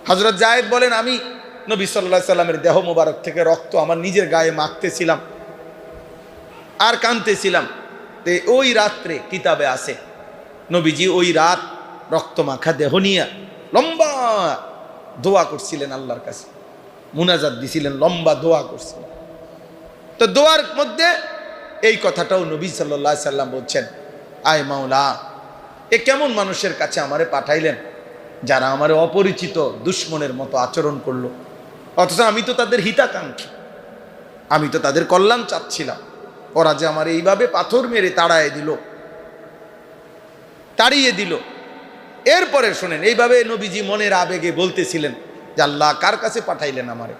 হযরত যায়েদ বলেন, আমি নবী সাল্লাল্লাহু আলাইহি সাল্লামের দেহ মোবারক থেকে রক্ত আমার নিজের গায়ে মাখতেছিলাম আর কাঁদতেছিলাম। ওই রাত্রে কিতাবে আছে নবীজি ওই রাত রক্ত মাখা দেহ নিয়ে লম্বা দোয়া করছিলেন, আল্লাহর কাছে মুনাজাত দিছিলেন, লম্বা দোয়া করছিলেন। তো দোয়ার মধ্যে এই কথাটাও নবী সাল্লাল্লাহু আলাইহি সাল্লাম বলছেন, আয় মাওলা, এ কেমন মানুষের কাছে আমারে পাঠাইলেন যারা আমারে অপরিচিত দুশ্মনের মতো আচরণ করলো, অথচ আমি তো তাদের হিতাকাঙ্ক্ষী, আমি তো তাদের কল্যাণ চাচ্ছিলাম, ওরা যে আমার এইভাবে পাথর মেরে তাড়িয়ে দিল। এরপরে শোনেন, এইভাবে নবীজি মনের আবেগে বলতেছিলেন যে আল্লাহ কার কাছে পাঠাইলেন আমারে,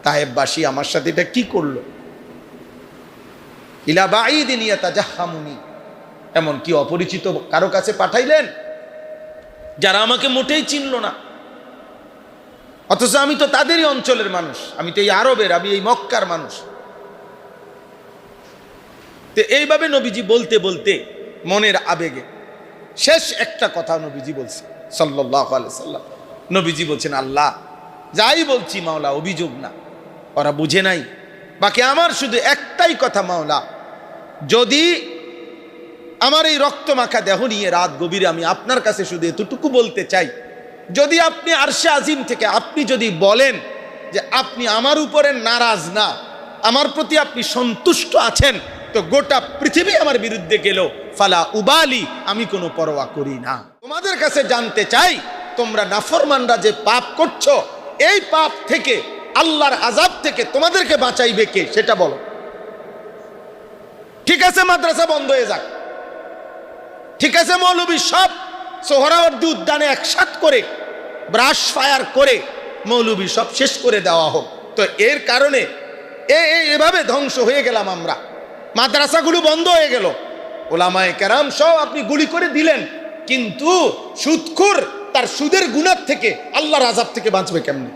তায়েববাসী আমার সাথে এটা কি করলো, ইলা বাঈদিন ইয়াতাজাহামুনি, এমন কি অপরিচিত কারো কাছে পাঠাইলেন যারা আমাকে মোটেই চিনল না, অথচ আমি তো তাদেরই অঞ্চলের মানুষ, আমি তো এই আরবের, আমি এই মক্কার মানুষ। তো এইভাবে নবীজি বলতে বলতে মনের আবেগে শেষ একটা কথা নবীজি বলছে সাল্লাল্লাহু আলাইহি সাল্লাম। নবীজি বলছেন, আল্লাহ যাই বলছি মাওলা অভিযোগ না, ওরা বুঝে নাই, বাকি আমার শুধু একটাই কথা মাওলা, যদি আমার এই রক্ত মাখা দেহ নিয়ে রাত গভীরে আমি আপনার কাছে শুধু এতটুকু বলতে চাই, যদি আপনি আরশে আজিম থেকে আপনি যদি বলেন যে আপনি আমার উপরে নারাজ না, আমার প্রতি আপনি সন্তুষ্ট আছেন, তো গোটা পৃথিবী আমার বিরুদ্ধে গেল ফালা উবালি, আমি কোনো পরোয়া করি না। তোমাদের কাছে জানতে চাই, তোমরা নাফরমানরা যে পাপ করছো, এই পাপ থেকে, আল্লাহর আযাব থেকে তোমাদেরকে বাঁচাইবে কে সেটা বলো। ঠিক আছে মাদ্রাসা বন্ধ হয়ে যাক, ঠিক আছে মৌলবী সব সোহরাওয়ার্দী উদ্যানে একসাথ করে ব্রাশ ফায়ার করে মৌলবী সব শেষ করে দেওয়া হোক। তো এর কারণে এভাবে ধ্বংস হয়ে গেলাম আমরা, মাদ্রাসাগুলো বন্ধ হয়ে গেল, ওলামায়ে কেরাম সব আপনি গুলি করে দিলেন, কিন্তু সুদখোর তার সুদের গুনাহ থেকে, আল্লাহর আযাব থেকে বাঁচবে কেমনে?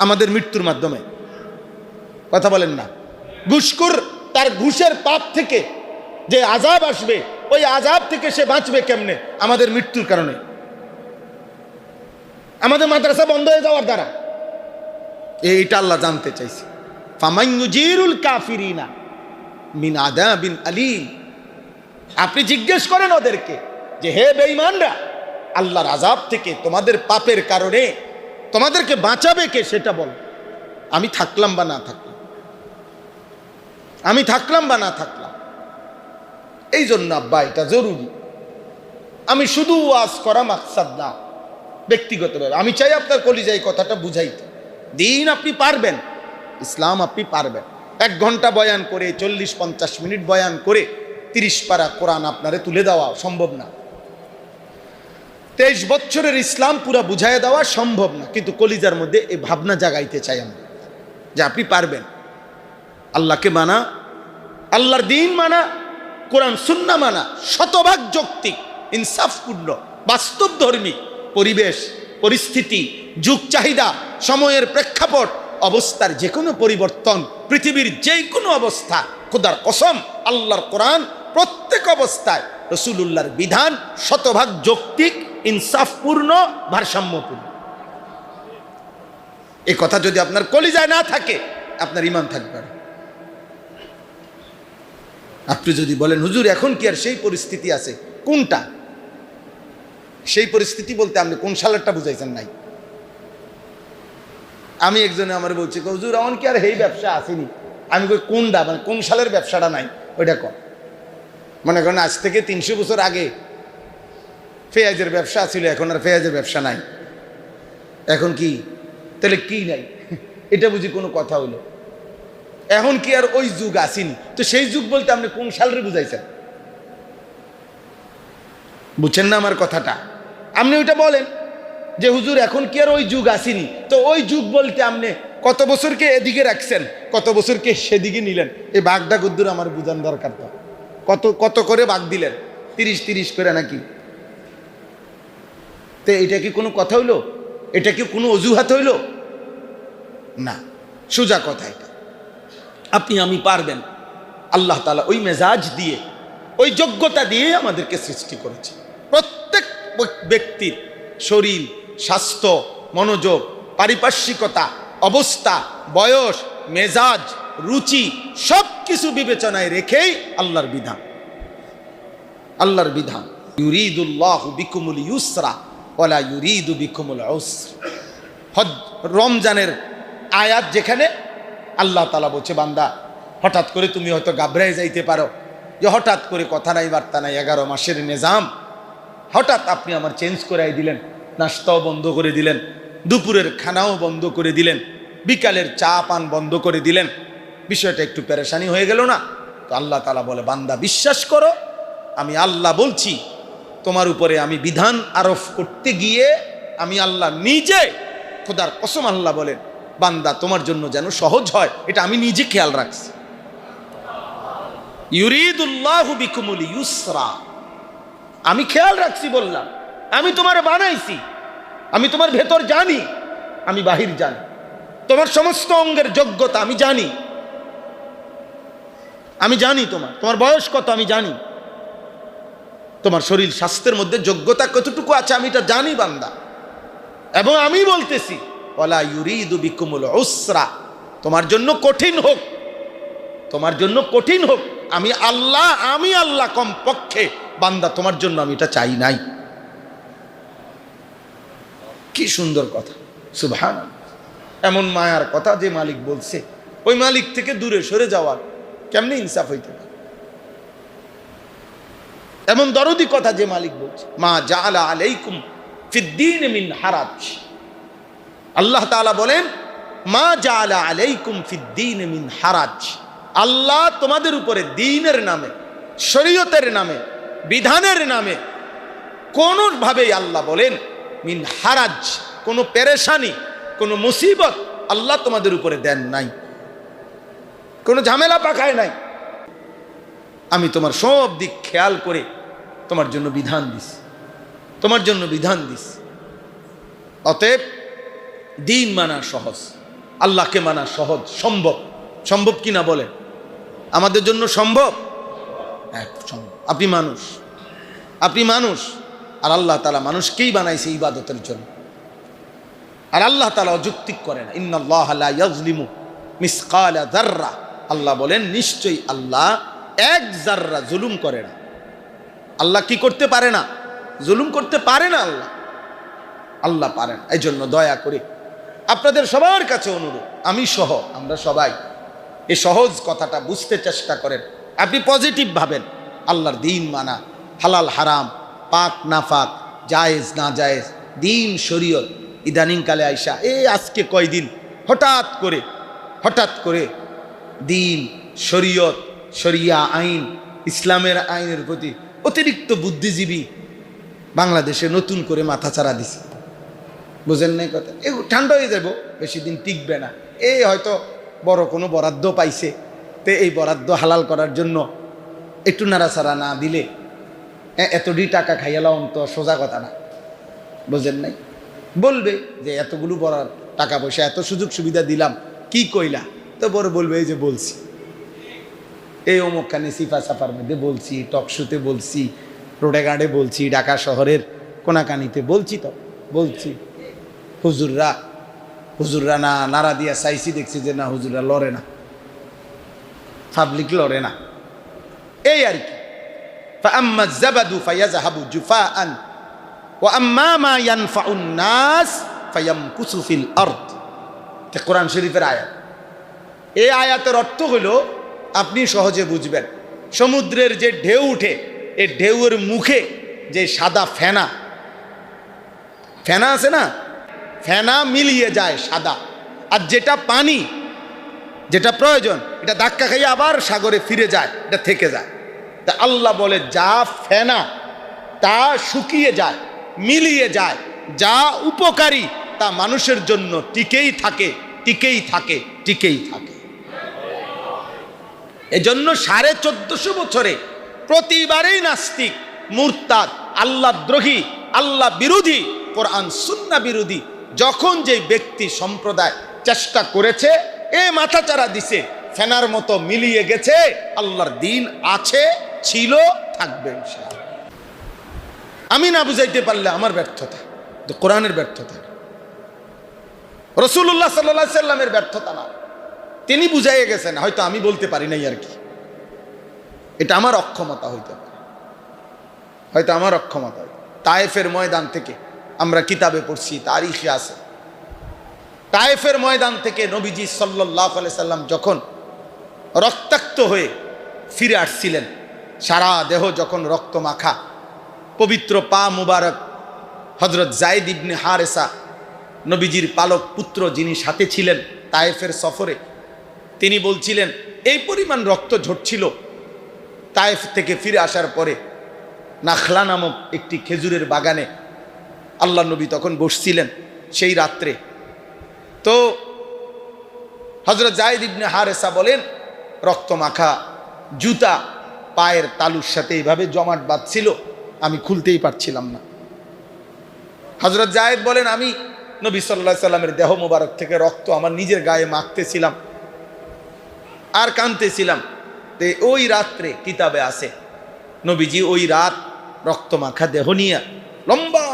আমাদের মৃত্যুর মাধ্যমে, কথা বলেন না। ঘুষখোর তার ঘুষের পাপ থেকে যে আযাব আসবে, ওই আযাব থেকে সে বাঁচবে কেমনে? আমাদের মৃত্যুর কারণে, আমাদের মাদ্রাসা বন্ধ হয়ে যাওয়ার দ্বারা। এইটা আল্লাহ জানতে চাইছে, ফামান ইউজিরুল কাফিরিনা মিন আযাবিন আলীম। আপনি জিজ্ঞেস করেন ওদেরকে যে হে বেঈমানরা, আল্লাহর আযাব থেকে তোমাদের পাপের কারণে তোমাদেরকে বাঁচাবে কে সেটা বল। আমি থাকলাম বা না থাকলাম, আমি থাকলাম বা না থাকলাম। এই জন্য আব্বা এটা জরুরি। আমি শুধু ওয়াজ করা মাকসাদ না, ব্যক্তিগতভাবে আমি চাই আপনার কলিজায় কথাটা বুঝাইতে। দিন আপনি পারবেন, ইসলাম আপনি পারবেন। 1 ঘন্টা বয়ান করে, 40-50 মিনিট বয়ান করে 30 পারা কোরআন আপনারে তুলে দেওয়া সম্ভব না। 23 বছরের ইসলাম পুরা বুঝাইয়া দেওয়া সম্ভব না, কিন্তু কলিজার মধ্যে এই ভাবনা জাগাইতে চাই আমরা যে আপনি পারবেন। আল্লাহকে মানা, আল্লাহর দিন মানা, কোরআন সুন্নাহ মানা, শতভাগ যৌক্তিক, ইনসাফপূর্ণ, বাস্তবধর্মী, পরিবেশ পরিস্থিতি, যুগ চাহিদা, সময়ের প্রেক্ষাপট, অবস্থার যে কোনো পরিবর্তন, পৃথিবীর যে কোনো অবস্থা, খোদার কসম আল্লাহর কোরআন প্রত্যেক অবস্থায়, রাসূলুল্লাহর বিধান শতভাগ যৌক্তিক, ইনসাফপূর্ণ, ভারসাম্যপূর্ণ। এই কথা যদি আপনার কলিজায় না থাকে, আপনার ঈমান থাকবে না। আপনি যদি বলেন হুজুর এখন কি আর সেই পরিস্থিতি আছে, কোনটা? সেই পরিস্থিতি বলতে আপনি কোন সালেরটা বুঝাইছেন নাই? আমি একজনে আমার বলছি, হুজুর এখন কি আর এই ব্যবসা আসেনি? আমি কই কোনটা, মানে কোন সালের ব্যবসাটা নাই ওইটা কম। মনে করেন আজ থেকে 300 বছর আগে পেঁয়াজের ব্যবসা ছিল, এখন আর পেঁয়াজের ব্যবসা নাই। এখন কি? তাহলে কি নাই? এটা বুঝি কোনো কথা হইলো? এখন কি আর ওই যুগ আসেনি? তো সেই যুগ বলতে আপনি কোন সালের বুঝাইছেন? বুঝছেন না আমার কথাটা? আপনি ওইটা বলেন যে হুজুর এখন কি আর ওই যুগ আসেনি, তো ওই যুগ বলতে আপনি কত বছরকে এদিকে রাখছেন, কত বছরকে সেদিকে নিলেন? এই বাঘটা গুদ্দুর আমার বুঝান দরকার। তো কত কত করে বাঘ দিলেন? 30 করে নাকি? তো এটা কি কোনো কথা হইলো? এটা কি কোনো অজুহাত হইল? না, সোজা কথা এটা। আপনি আমি পারবেন। আল্লাহ তাআলা ওই মেজাজ দিয়ে, ওই যোগ্যতা দিয়ে আমাদেরকে সৃষ্টি করেছে। প্রত্যেক ব্যক্তির শরীর, স্বাস্থ্য, মনোযোগ, পারিপার্শ্বিকতা, অবস্থা, বয়স, মেজাজ, রুচি সব কিছু বিবেচনায় রেখেই আল্লাহর বিধান। আল্লাহর বিধান, ইউরিদুল্লাহু বিকুমুল ইউসরা ওয়ালা ইউরিদু বিকুমুল উসর। রমজানের আয়াত যেখানে আল্লাহ তাআলা বলছে, বান্দা হঠাৎ করে তুমি হয়তো গাবড়ায় যাইতে পারো যে হঠাৎ করে কথা নাই বার্তা নাই, 11 মাসের নিজাম হঠাৎ আপনি আমার চেঞ্জ করাই দিলেন, নাস্তাও বন্ধ করে দিলেন, দুপুরের খানাও বন্ধ করে দিলেন, বিকালের চা পান বন্ধ করে দিলেন, বিষয়টা একটু পেরেশানি হয়ে গেল না? তো আল্লাহ তাআলা বলে, বান্দা বিশ্বাস করো, আমি আল্লাহ বলছি, তোমার উপরে আমি বিধান আরোপ করতে গিয়ে আমি আল্লাহ নিজে, খোদার কসম আল্লাহ বলেন, বান্দা তোমার জন্য যেন সহজ হয় এটা আমি নিজে খেয়াল রাখছি। ইউরিদুল্লাহু বিকুমুল ইউসরা, আমি খেয়াল রাখছি, বললাম আমি তোমার বানাইছি, আমি তোমার ভেতর জানি, আমি বাহির জানি, তোমার সমস্ত অঙ্গের যোগ্যতা আমি জানি, আমি জানি তোমার বয়স কত আমি জানি, তোমার শরীর স্বাস্থ্যের মধ্যে যোগ্যতা কতটুকু আছে আমি এটা জানি বান্দা। এবং আমি বলতেছি, ওয়ালা ইউরিদু বিকুমুল উসরা, তোমার জন্য কঠিন হোক, তোমার জন্য কঠিন হোক, আমি আল্লাহ কমপক্ষে বান্দা তোমার জন্য আমি এটা চাই নাই। কি সুন্দর কথা, সুবহানাল্লাহ। এমন মায়ার কথা যে মালিক বলছে, ওই মালিক থেকে দূরে সরে যাওয়ার কেমনে ইনসাফ হইতে পারে? এমন দরদি কথা যে মালিক বলছে, মা জাআলা আলাইকুম ফিদ্দীন মিন হারাজ। আল্লাহ তাআলা বলেন, মা জাআলা আলাইকুম ফিদ্দীন মিন হারাজ, আল্লাহ তোমাদের উপরে দ্বীনের নামে, শরীয়তের নামে, বিধানের নামে কোনোভাবেই আল্লাহ বলেন মিন হারাজ, কোনো পেরেশানি, কোনো মুসিবত আল্লাহ তোমাদের উপরে দেন নাই, কোনো ঝামেলা পাকায় নাই। আমি তোমার সব দিক খেয়াল করে তোমার জন্য বিধান দিস, তোমার জন্য বিধান দিস। অতএব দিন মানা সহজ, আল্লাহকে মানা সহজ, সম্ভব। সম্ভব কিনা বলেন? আমাদের জন্য সম্ভব, সম্ভব। আপনি মানুষ, আর আল্লাহ তাআলা মানুষকেই বানাইছে ইবাদতের জন্য। আর আল্লাহ তাআলা অযৌক্তিক করে না। ইন্নাল্লাহা লা ইয়াজলিমু মিসকালা যাররা, আল্লাহ বলেন নিশ্চয়ই আল্লাহ এক জাররা জুলুম করে না। আল্লাহ কি করতে পারে না? জুলুম করতে পারে না। আল্লাহ পারেন। এই জন্য দয়া করে আপনাদের সবার কাছে অনুরোধ, আমি সহ আমরা সবাই এই সহজ কথাটা বুঝতে চেষ্টা করেন। আপনি পজিটিভ ভাবেন, আল্লাহর দিন মানা, হালাল হারাম, পাক না পাক, জায়েজ না জায়েজ, দিন শরীয়ত। ইদানিংকালে আইসা আজকে কয়দিন হঠাৎ করে দিন শরীয়ত, শরিয়া আইন, ইসলামের আইনের প্রতি অতিরিক্ত বুদ্ধিজীবী বাংলাদেশে নতুন করে মাথাচাড়া দিছে। বুঝেন নাই কথা? ঠান্ডা হয়ে যাব, বেশি দিন টিকবে না। হয়তো বড় কোনো বরাদ্দ পাইছে, তো এই বরাদ্দ হালাল করার জন্য একটু নাড়াচাড়া না দিলে এতটি টাকা খাইয়ালাম তো সোজা কথা না। বুঝেন নাই? বলবে যে এতগুলো বড় টাকা পয়সা, এত সুযোগ সুবিধা দিলাম, কি কইলা? তো বড় বলবে এই যে বলছি, এই অমুকখানে সিফা সাফার মধ্যে বলছি, টকশোতে বলছি, রোডে গার্ডে বলছি, ঢাকা শহরের কোনাকানিতে বলছি, তো বলছি। হুজুররা না নাড়া দিয়া চাইছি, দেখছি যে না, হুজুররা লড়ে না, পাবলিক লড়ে না, এই আর কি। فأما الزبد فيذهب جفاء وأما ما ينفع الناس فيمكث في الأرض। কোরআন শরীফের আয়াত। এই আয়াতের অর্থ হলো, আপনি সহজে বুঝবেন, সমুদ্রের যে ঢেউ উঠে, এই ঢেউয়ের মুখে যে সাদা ফেনা আছে না, ফেনা মিলিয়ে যায় সাদা, আর যেটা পানি, যেটা প্রয়োজন, এটা ধাক্কা খাইয়ে আবার সাগরে ফিরে যায়, এটা থেকে যায়। তা আল্লাহ বলে, যা ফেনা তা শুকিয়ে যায়, মিলিয়ে যায়, যা উপকারী তা মানুষের জন্য টিকেই থাকে। এজন্য 1450 বছরে প্রতিবারেই নাস্তিক, মুরতাদ, আল্লাহদ্রোহী, আল্লাহ বিরোধী, কোরআন সুন্নাহ বিরোধী যখন যে ব্যক্তি সম্প্রদায় চেষ্টা করেছে, মাথাচাড়া দিছে, ফেনার মতো মিলিয়ে গেছে, আল্লাহর দিন আছে, ছিল, থাকবে ইনশাআল্লাহ। আমি না বুঝাইতে পারলে আমার ব্যর্থতা, কোরআনের ব্যর্থতা। রাসূলুল্লাহ সাল্লাল্লাহু আলাইহি সাল্লামের ব্যর্থতা না, তিনি বুঝাইয়ে গেছেন, হয়তো আমি বলতে পারি নাই আর কি, এটা আমার অক্ষমতা হইতে পারে, হয়তো আমার অক্ষমতা। তায়েফের ময়দান থেকে আমরা কিতাবে পড়ছি, তারিখে আছে, তায়েফের ময়দান থেকে নবীজি সাল্লাল্লাহু আলাইহি সাল্লাম যখন রক্তাক্ত হয়ে ফিরে আসছিলেন, সারা দেহ যখন রক্ত মাখা, পবিত্র পা মুবারক হযরত যায়েদ ইবনে হারেসা নবীজির পালক পুত্র, যিনি সাথে ছিলেন তায়েফের সফরে, তিনি বলছিলেন এই পরিমাণ রক্ত ঝরছিল তায়েফ থেকে ফিরে আসার পরে। নাখলা নামক একটি খেজুরের বাগানে আল্লাহ নবী তখন বসছিলেন সেই রাত্রে। তো হযরত যায়েদ ইবনে হারেসা বলেন, রক্ত মাখা জুতা পায়ের তালুর সাথে এইভাবে জমাট বাঁধছিল, আমি খুলতেই পারছিলাম না। হযরত যায়েদ বলেন, আমি নবী সাল্লাল্লাহু আলাইহি সাল্লামের দেহ মোবারক থেকে রক্ত আমার নিজের গায়ে মাখতেছিলাম আর কাঁদতেছিলাম। তো ওই রাত্রে কিতাবে আছে নবীজি ওই রাত রক্ত মাখা দেহ নিয়ে লম্বা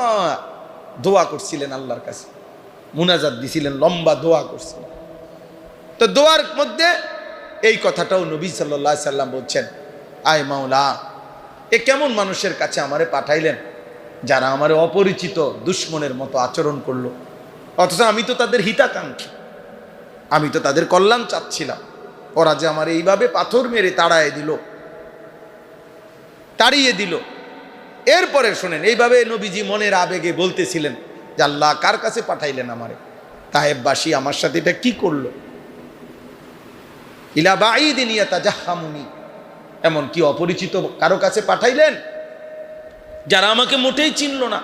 দোয়া করছিলেন, আল্লাহর কাছে মুনাজাত দিছিলেন, লম্বা দোয়া করছিলেন। তো দোয়ার মধ্যে এই কথাটাও নবী সাল্লাল্লাহু আলাইহি সাল্লাম বলছেন, আয় মাওলা, এ কেমন মানুষের কাছে আমারে পাঠাইলেন যারা আমারে অপরিচিত দুশ্মনের মতো আচরণ করলো, অথচ আমি তো তাদের হিতাকাঙ্ক্ষী, আমি তো তাদের কল্যাণ চাচ্ছিলাম, ওরা যে আমার এইভাবে পাথর মেরে তাড়িয়ে দিল। এরপরে শোনেন, এইভাবে নবীজি মনের আবেগে বলতেছিলেন যে আল্লাহ কার কাছে পাঠাইলেন আমারে, তায়েফবাসী আমার সাথে এটা কি করলো, ইলা বাঈদিন ইয়াতাজাহামুনি, এমন কি অপরিচিত কারো কাছে পাঠাইলেন যারা আমাকে মোটেই চিনল না,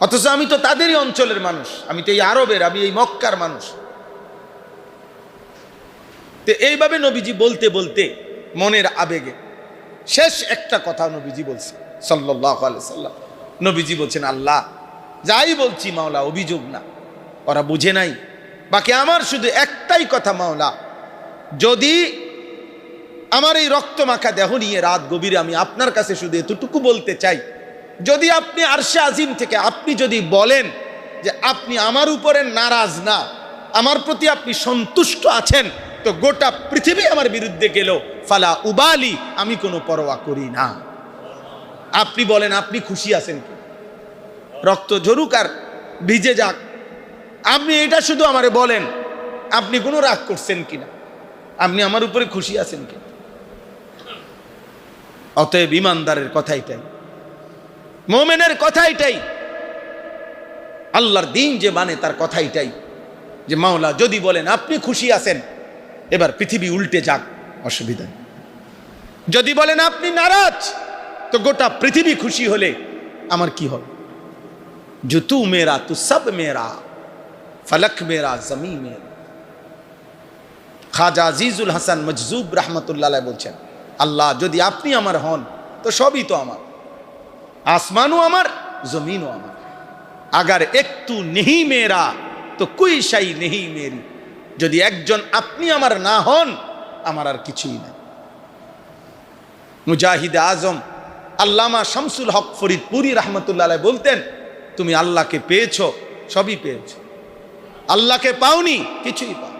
অথচ আমি তো তাদেরই অঞ্চলের মানুষ, আমি তো এই আরবের, আমি এই মক্কার মানুষ। তো এইভাবে নবীজি বলতে বলতে মনের আবেগে শেষ একটা কথা নবীজি বলছে সাল্লাল্লাহু আলাইহি সাল্লাম। নবীজি বলছেন, আল্লাহ যাই বলছি মাওলা অভিযোগ না, ওরা বুঝে নাই, বাকি আমার শুধু একটাই কথা মাওলা, যদি আমার এই রক্ত মাখা দেহ নিয়ে রাত গভীরে আমি আপনার কাছে শুধু এতটুকু বলতে চাই, যদি আপনি আরশে আজিম থেকে আপনি যদি বলেন যে আপনি আমার উপরে নারাজ না, আমার প্রতি আপনি সন্তুষ্ট আছেন, তো গোটা পৃথিবী আমার বিরুদ্ধে গেল ফালা উবালি, আমি কোনো পরোয়া করি না। আপনি বলেন আপনি খুশি আছেন কি, রক্ত ঝরুক আর ভিজে যাক, আপনি এটা শুধু আমারে বলেন, আপনি কোনো রাগ করছেন কিনা, আপনি আমার উপরে খুশি আছেন কিনা। অতএব ইমানদারের কথা এটাই, মুমিনের কথা এটাই, আল্লাহর দিন যে মানে তার কথা এটাই, যে মাওলা যদি বলেন আপনি খুশি আছেন, এবার পৃথিবী উল্টে যাক, অসুবিধা নেই। যদি বলেন আপনি নারাজ, তো গোটা পৃথিবী খুশি হলে আমার কি হবে। जो तू मेरा तू सब मेरा, फलक मेरा जमी मेरा। খাজা আজিজুল হাসান মজজুব রহমতুল্লাহ আলাইহি বলছেন, আল্লাহ যদি আপনি আমার হন তো সবই তো আমার, আসমানও আমার, জমিনও আমার। আগার এক তু নেহি মেরা তো কুই শাই নেহি মেরি, যদি একজন আপনি আমার না হন, আমার আর কিছুই নাই। মুজাহিদ আজম আল্লামা শামসুল হক ফরিদপুরি রহমতুল্লাহ আলাইহি বলতেন, তুমি আল্লাহকে পেয়েছো, সবই পেয়েছো, আল্লাহকে পাওনি, কিছুই পাও।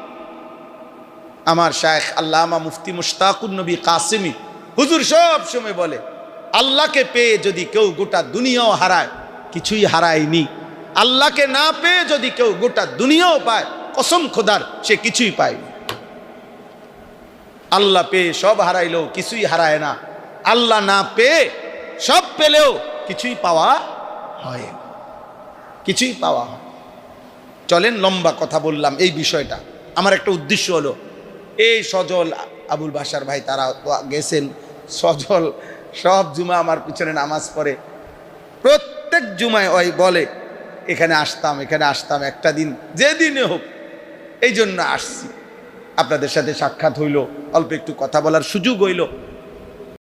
আমার শায়েখ আল্লামা মুফতি মুশতাকুন নবী কাসিমি হুজুর সব সময় বলে, আল্লাহকে পেয়ে যদি কেউ গোটা দুনিয়াও হারায়, কিছুই হারায়নি। আল্লাহকে না পেয়ে যদি কেউ গোটা দুনিয়াও পায়, কসম খোদার সে কিছুই পায়নি। আল্লাহ পেয়ে সব হারাইলেও কিছুই হারায় না, আল্লাহ না পেয়ে সব পেলেও কিছুই পাওয়া হয়, কিছুই পাওয়া হয়। চলেন, লম্বা কথা বললাম এই বিষয়টা, আমার একটা উদ্দেশ্য হলো, এই সজল আবুল বাশার ভাই তারা গেছেন, সজল সব জুমা আমার পিছনে নামাজ পড়ে, প্রত্যেক জুমায় ওই বলে এখানে আসতাম একটা দিন, যেদিনে হোক, এই জন্য আসছি। আপনাদের সাথে সাক্ষাৎ হইল, অল্প একটু কথা বলার সুযোগ হইল।